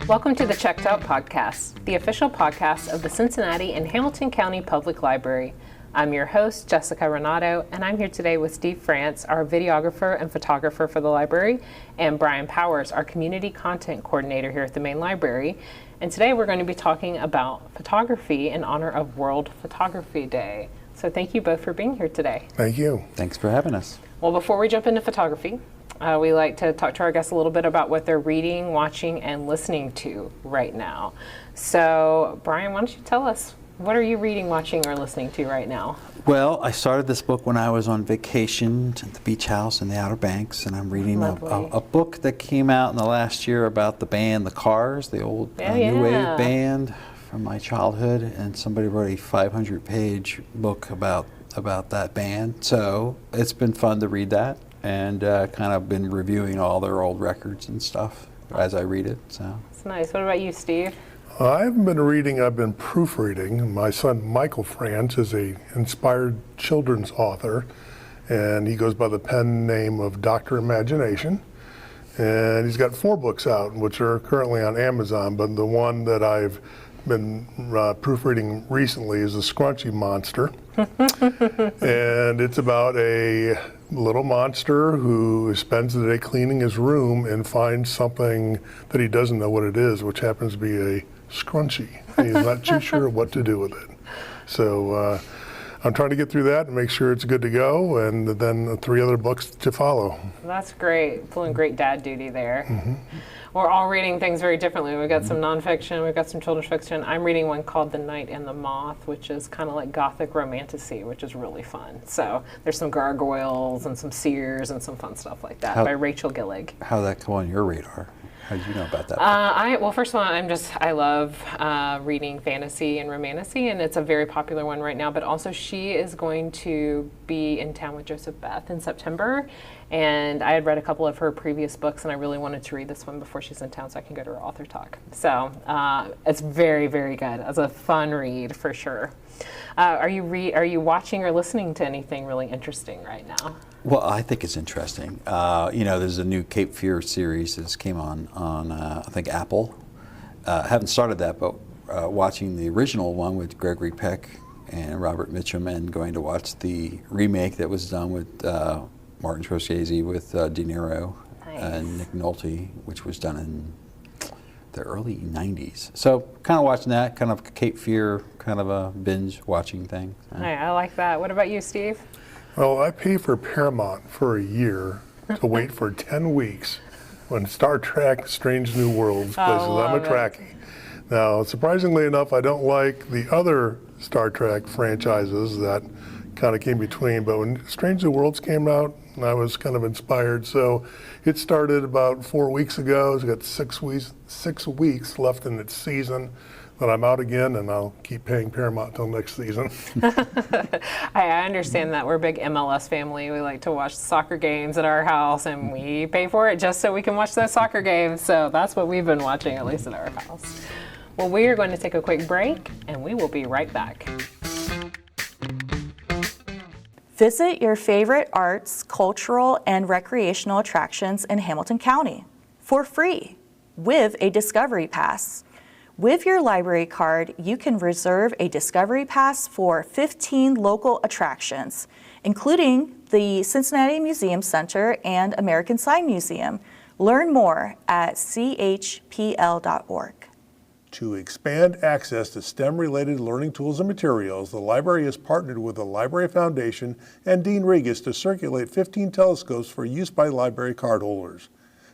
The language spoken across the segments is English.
Welcome to the Checked Out Podcast, the official podcast of the Cincinnati and Hamilton County Public Library. I'm your host, Jessica Renato, and I'm here today with Steve France, our videographer and photographer for the library, and Brian Powers, our community content coordinator here at the main library. And today we're going to be talking about photography in honor of World Photography Day. So thank you both for being here today. Thank you. Thanks for having us. Well, before we jump into photography, we like to talk to our guests a little bit about what they're reading, watching, and listening to right now. So, Brian, why don't you tell us, what are you reading, watching, or listening to right now? Well, I started this book when I was on vacation at the beach house in the Outer Banks, and I'm reading a book that came out in the last year about the band The Cars, the old new wave band from my childhood, and somebody wrote a 500-page book about that band. So it's been fun to read that, and kind of been reviewing all their old records and stuff as I read it. So it's nice. What about you, Steve? I haven't been reading, I've been proofreading. My son Michael France is an inspired children's author, and he goes by the pen name of Dr. Imagination. And he's got 4 books out, which are currently on Amazon, but the one that I've been proofreading recently is The Scrunchy Monster. And it's about a little monster who spends the day cleaning his room and finds something that he doesn't know what it is, which happens to be a scrunchie. And he's not too sure what to do with it. So I'm trying to get through that and make sure it's good to go, and then 3 other books to follow. That's great. Pulling great dad duty there. Mm-hmm. We're all reading things very differently. We've got some nonfiction, we've got some children's fiction. I'm reading one called The Night and the Moth, which is kind of like gothic romantasy, which is really fun. So there's some gargoyles and some seers and some fun stuff like that by Rachel Gillig. How'd that come on your radar? How did you know about that? Well, first of all, I love reading fantasy and romantasy, and it's a very popular one right now. But also, she is going to be in town with Joseph Beth in September, and I had read a couple of her previous books, and I really wanted to read this one before she's in town so I can go to her author talk. So it's very, very good. It's a fun read for sure. Are you watching or listening to anything really interesting right now? Well, I think it's interesting. There's a new Cape Fear series that came on I think Apple. Haven't started that, but watching the original one with Gregory Peck and Robert Mitchum, and going to watch the remake that was done with Martin Scorsese with De Niro and Nick Nolte, which was done in the early 90s. So kind of watching that, kind of Cape Fear, kind of a binge watching thing. I like that. What about you, Steve? Well, I pay for Paramount for a year to wait for 10 weeks when Star Trek Strange New Worlds places. I'm a Trekkie. Now, surprisingly enough, I don't like the other Star Trek franchises that kind of came between, but when Strange New Worlds came out, I was kind of inspired. So it started about 4 weeks ago. It's got 6 weeks left in its season. Then I'm out again, and I'll keep paying Paramount till next season. I understand that. We're a big MLS family. We like to watch soccer games at our house, and we pay for it just so we can watch those soccer games. So that's what we've been watching, at least at our house. Well, we are going to take a quick break, and we will be right back. Visit your favorite arts, cultural, and recreational attractions in Hamilton County for free with a Discovery Pass. With your library card, you can reserve a Discovery Pass for 15 local attractions, including the Cincinnati Museum Center and American Sign Museum. Learn more at chpl.org. To expand access to STEM-related learning tools and materials, the library has partnered with the Library Foundation and Dean Regas to circulate 15 telescopes for use by library cardholders.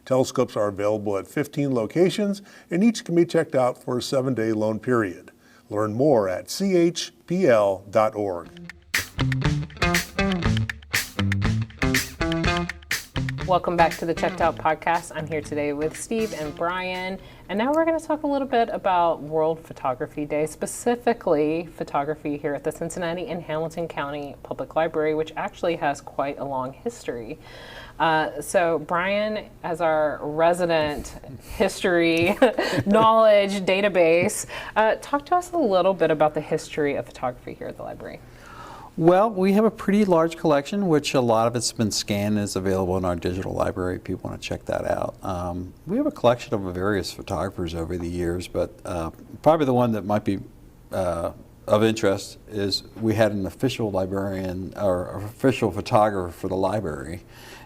Telescopes are available at 15 locations, and each can be checked out for a 7-day loan period. Learn more at chpl.org. Welcome back to the Checked Out Podcast. I'm here today with Steve and Brian, and now we're going to talk a little bit about World Photography Day, specifically photography here at the Cincinnati and Hamilton County Public Library, which actually has quite a long history. So Brian, as our resident history knowledge database, talk to us a little bit about the history of photography here at the library. Well, we have a pretty large collection, which a lot of it's been scanned and is available in our digital library if people want to check that out. We have a collection of various photographers over the years, but probably the one that might be of interest is we had an official librarian or official photographer for the library,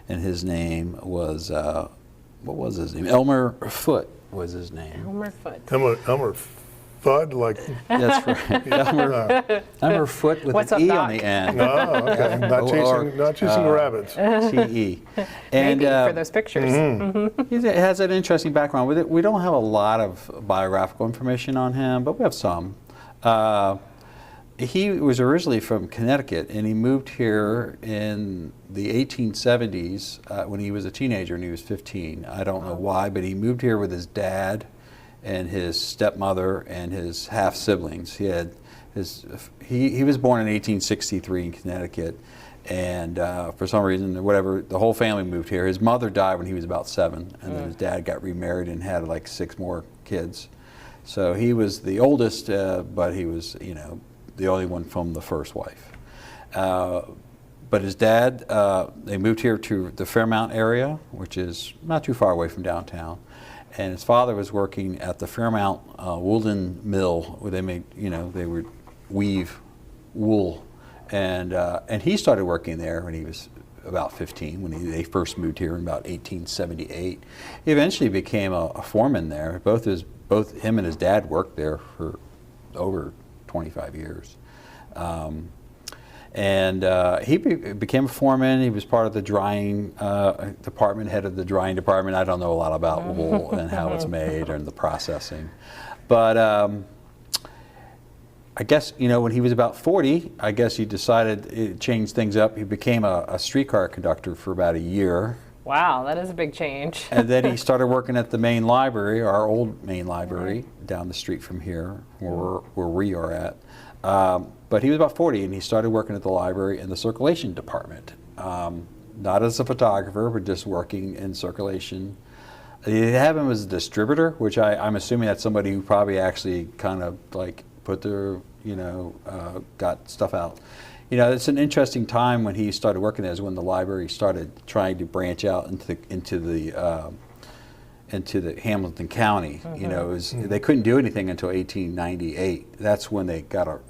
and his name was, what was his name? Elmer Foote was his name. Elmer Foote. Elmer Fud, like, That's right. Elmer Foote with What's an up, E Doc? on the end. oh, okay, not chasing rabbits. T-E. And Maybe for those pictures. he has an interesting background with it. We don't have a lot of biographical information on him, but we have some. He was originally from Connecticut, and he moved here in the 1870s when he was a teenager, and he was 15. I don't know why, but he moved here with his dad and his stepmother and his half siblings. He was born in 1863 in Connecticut, and for some reason, the whole family moved here. His mother died when he was about 7, and then his dad got remarried and had like 6 more kids. So he was the oldest, but he was, the only one from the first wife. But his dad, they moved here to the Fairmount area, which is not too far away from downtown. And his father was working at the Fairmount woolen mill, where they would weave wool, and he started working there when he was about 15, when they first moved here in about 1878. He eventually became a foreman there. Both him and his dad worked there for over 25 years. He became a foreman. He was part of the drying department, head of the drying department. I don't know a lot about wool and how it's made and the processing. But I guess, when he was about 40, I guess he decided to change things up. He became a streetcar conductor for about a year. Wow, that is a big change. And then he started working at the main library, our old main library, down the street from here, where we are at. But he was about 40, and he started working at the library in the circulation department. Not as a photographer, but just working in circulation. They have him as a distributor, which I'm assuming that's somebody who probably actually kind of like put their, got stuff out. It's an interesting time when he started working there, is when the library started trying to branch out into the Hamilton County. They couldn't do anything until 1898. That's when they got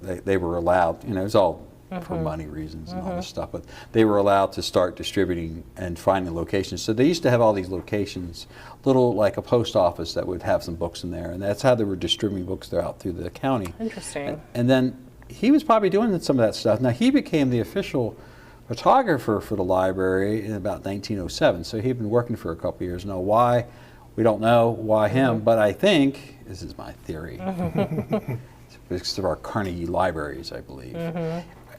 they were allowed. It was all for money reasons and all this stuff, but they were allowed to start distributing and finding locations. So they used to have all these locations, little like a post office that would have some books in there, and that's how they were distributing books throughout through the county. Interesting. And then he was probably doing some of that stuff. Now he became the official photographer for the library in about 1907. So he'd been working for a couple years. Now why, we don't know why him, but I think, this is my theory, it's because of our Carnegie libraries, I believe.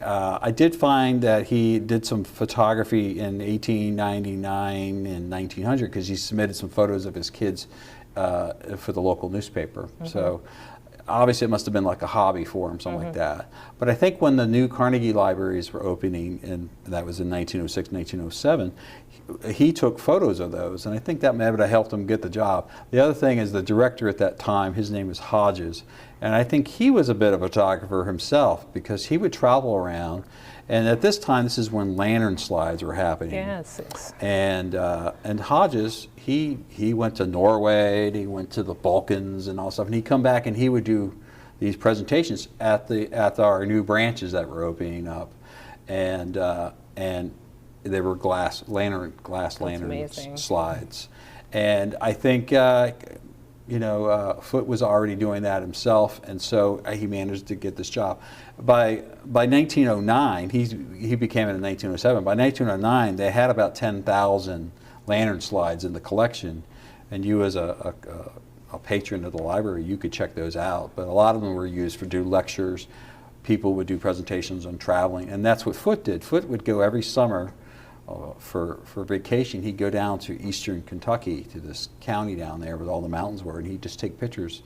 I did find that he did some photography in 1899 and 1900 because he submitted some photos of his kids for the local newspaper. So obviously it must have been like a hobby for him, something like that. But I think when the new Carnegie libraries were opening, and that was in 1906, 1907, he took photos of those, and I think that may have helped him get the job. The other thing is the director at that time, his name was Hodges, and I think he was a bit of a photographer himself because he would travel around, and at this time, this is when lantern slides were happening. Yes. And Hodges, he went to Norway, and he went to the Balkans and all stuff, and he'd come back and he would do these presentations at our new branches that were opening up, and they were glass lantern slides, and I think Foote was already doing that himself, and so he managed to get this job. By 1909, he became it in 1907. By 1909, they had about 10,000 lantern slides in the collection, and you as a patron of the library, you could check those out. But a lot of them were used to do lectures. People would do presentations on traveling, and that's what Foote did. Foote would go every summer for vacation. He'd go down to eastern Kentucky, to this county down there where all the mountains were, and he'd just take pictures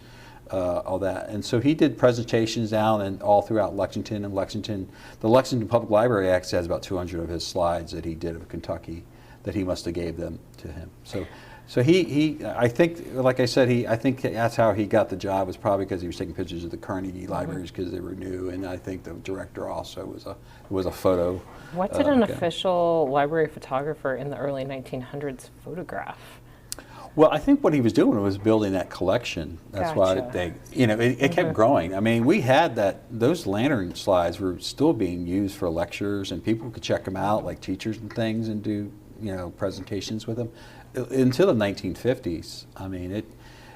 of that. And so he did presentations down and all throughout Lexington. The Lexington Public Library actually has about 200 of his slides that he did of Kentucky that he must have gave them to him. So he I think, like I said, I think that's how he got the job, was probably because he was taking pictures of the Carnegie libraries because they were new, and I think the director also was a photo. What did an guy. official library photographer in the early 1900s photograph? Well, I think what he was doing was building that collection. That's why Gotcha. they, it kept growing. I mean, we had those lantern slides were still being used for lectures, and people could check them out, like teachers and things, and do, presentations with them. Until the 1950s, I mean, it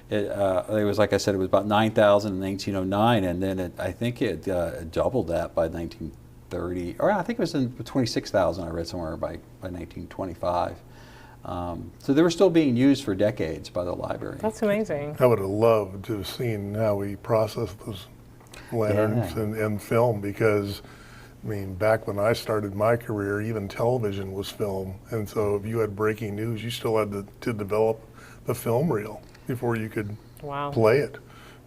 was, like I said, it was about 9,000 in 1909, and then I think it doubled that by 1930, or I think it was in 26,000. I read somewhere by 1925. So they were still being used for decades by the library. That's amazing. I would have loved to have seen how we processed those lanterns and film, because I mean, back when I started my career, even television was film. And so if you had breaking news, you still had to develop the film reel before you could play it.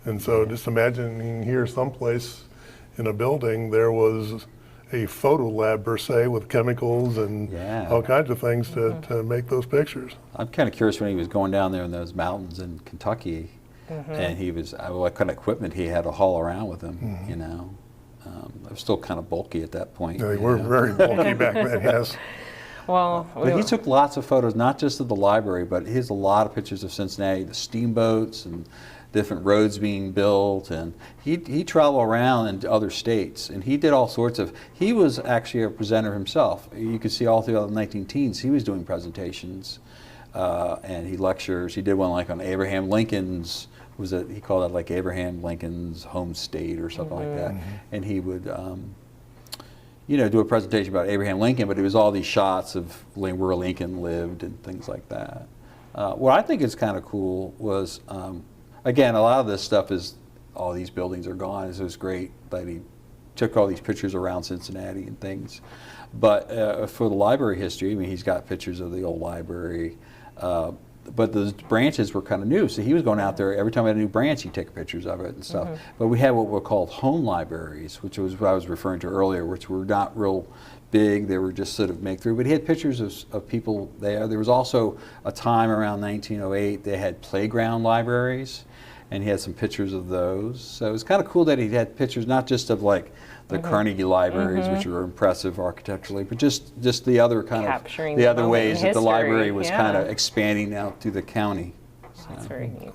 And so just imagining here someplace in a building, there was a photo lab per se with chemicals and all kinds of things to make those pictures. I'm kind of curious when he was going down there in those mountains in Kentucky, and he was, what kind of equipment he had to haul around with him, It was still kind of bulky at that point. Yeah, they were very bulky back then, yes. Well, but he took lots of photos, not just of the library, but he has a lot of pictures of Cincinnati, the steamboats and different roads being built, and he traveled around in other states, and he did all sorts of, he was actually a presenter himself. You could see all throughout the 19-teens, he was doing presentations, and he lectures. He did one like on Abraham Lincoln's, he called it like Abraham Lincoln's home state or something like that, and he would do a presentation about Abraham Lincoln, but it was all these shots of where Lincoln lived and things like that. What I think is kind of cool was, again, a lot of this stuff is, all these buildings are gone. So it was great that he took all these pictures around Cincinnati and things. But for the library history, I mean, he's got pictures of the old library. But the branches were kind of new, so he was going out there every time I had a new branch, he'd take pictures of it and stuff. But we had what were called home libraries, which was what I was referring to earlier, which were not real big. They were just sort of make through. But he had pictures of people there. There was also a time around 1908 they had playground libraries, and he had some pictures of those. So it was kind of cool that he had pictures not just of like the Carnegie libraries, which were impressive architecturally, but just the other kind capturing of the other ways that the history. library was kind of expanding out through the county. So. That's very neat.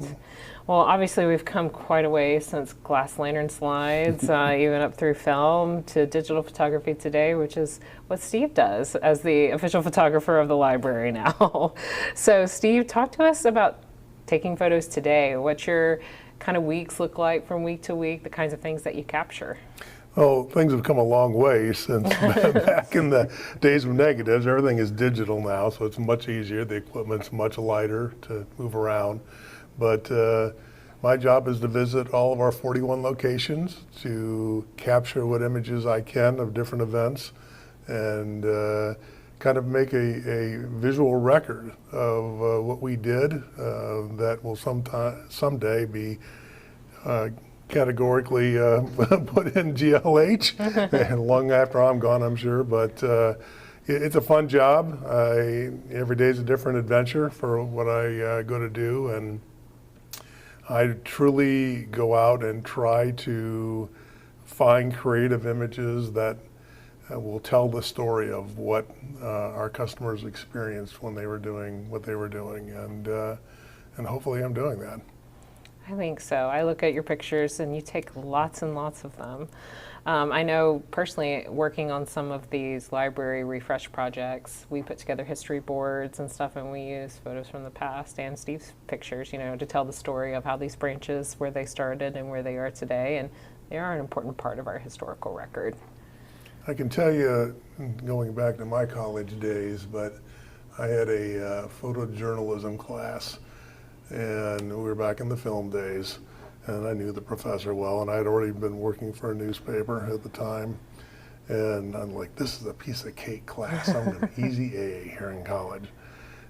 Well, obviously we've come quite a way since glass lantern slides, even up through film to digital photography today, which is what Steve does as the official photographer of the library now. So Steve, talk to us about taking photos today. What your kind of weeks look like from week to week, the kinds of things that you capture. Oh, things have come a long way since back in the days of negatives. Everything is digital now, so it's much easier. The equipment's much lighter to move around. But my job is to visit all of our 41 locations to capture what images I can of different events and kind of make a visual record of what we did that will someday be categorically put in GLH long after I'm gone, I'm sure. But it's a fun job. Every day is a different adventure for what I go to do, and I truly go out and try to find creative images that will tell the story of what our customers experienced when they were doing what they were doing, and hopefully I'm doing that. I think so. I look at your pictures and you take lots and lots of them. I know personally, working on some of these library refresh projects, we put together history boards and stuff, and we use photos from the past and Steve's pictures, to tell the story of how these branches, where they started and where they are today, and they are an important part of our historical record. I can tell you, going back to my college days, but I had a photojournalism class, and we were back in the film days, and I knew the professor well, and I'd already been working for a newspaper at the time, and I'm like, this is a piece of cake class. I'm an easy A here in college.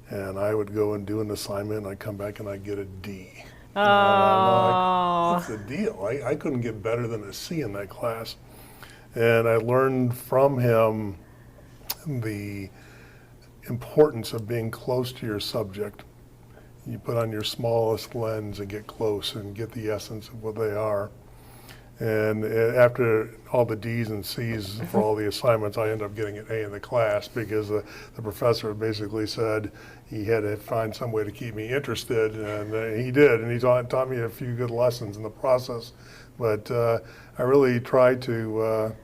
And I would go and do an assignment, and I'd come back and I'd get a D. Oh. And I'm like, what's the deal? I couldn't get better than a C in that class. And I learned from him the importance of being close to your subject. You put on your smallest lens and get close and get the essence of what they are. And after all the D's and C's for all the assignments, I ended up getting an A in the class because the professor basically said he had to find some way to keep me interested, and he did, and he taught me a few good lessons in the process. But I really try to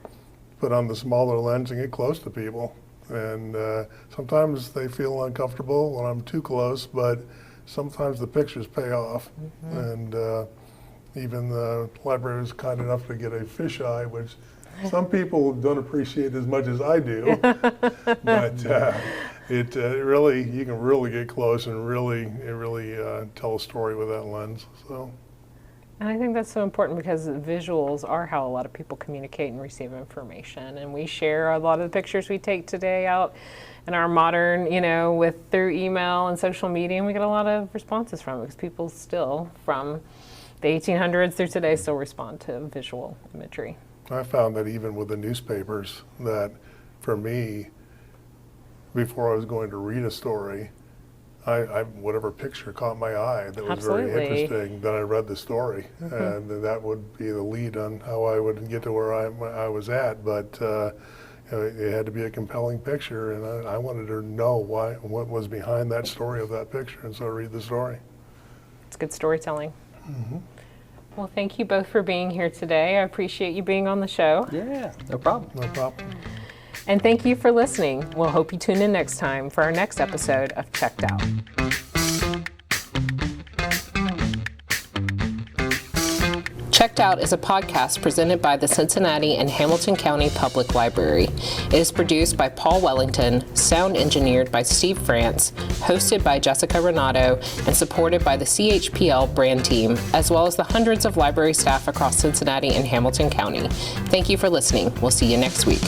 put on the smaller lens and get close to people. And sometimes they feel uncomfortable when I'm too close, but sometimes the pictures pay off. And even the library was kind enough to get a fisheye, which some people don't appreciate as much as I do. But it really, you can really get close and really tell a story with that lens. So. And I think that's so important because visuals are how a lot of people communicate and receive information. And we share a lot of the pictures we take today out in our modern, through email and social media, and we get a lot of responses from it because people still, from the 1800s through today, still respond to visual imagery. I found that even with the newspapers, that for me, before I was going to read a story, I whatever picture caught my eye that was very interesting, then I read the story, and that would be the lead on how I would get to where I was at. But it had to be a compelling picture, and I wanted to know what was behind that story of that picture, and so I read the story. It's good storytelling. Well, thank you both for being here today. I appreciate you being on the show. Yeah, no problem. No problem. And thank you for listening. We'll hope you tune in next time for our next episode of Checked Out. Checked Out is a podcast presented by the Cincinnati and Hamilton County Public Library. It is produced by Paul Wellington, sound engineered by Steve France, hosted by Jessica Renato, and supported by the CHPL brand team, as well as the hundreds of library staff across Cincinnati and Hamilton County. Thank you for listening. We'll see you next week.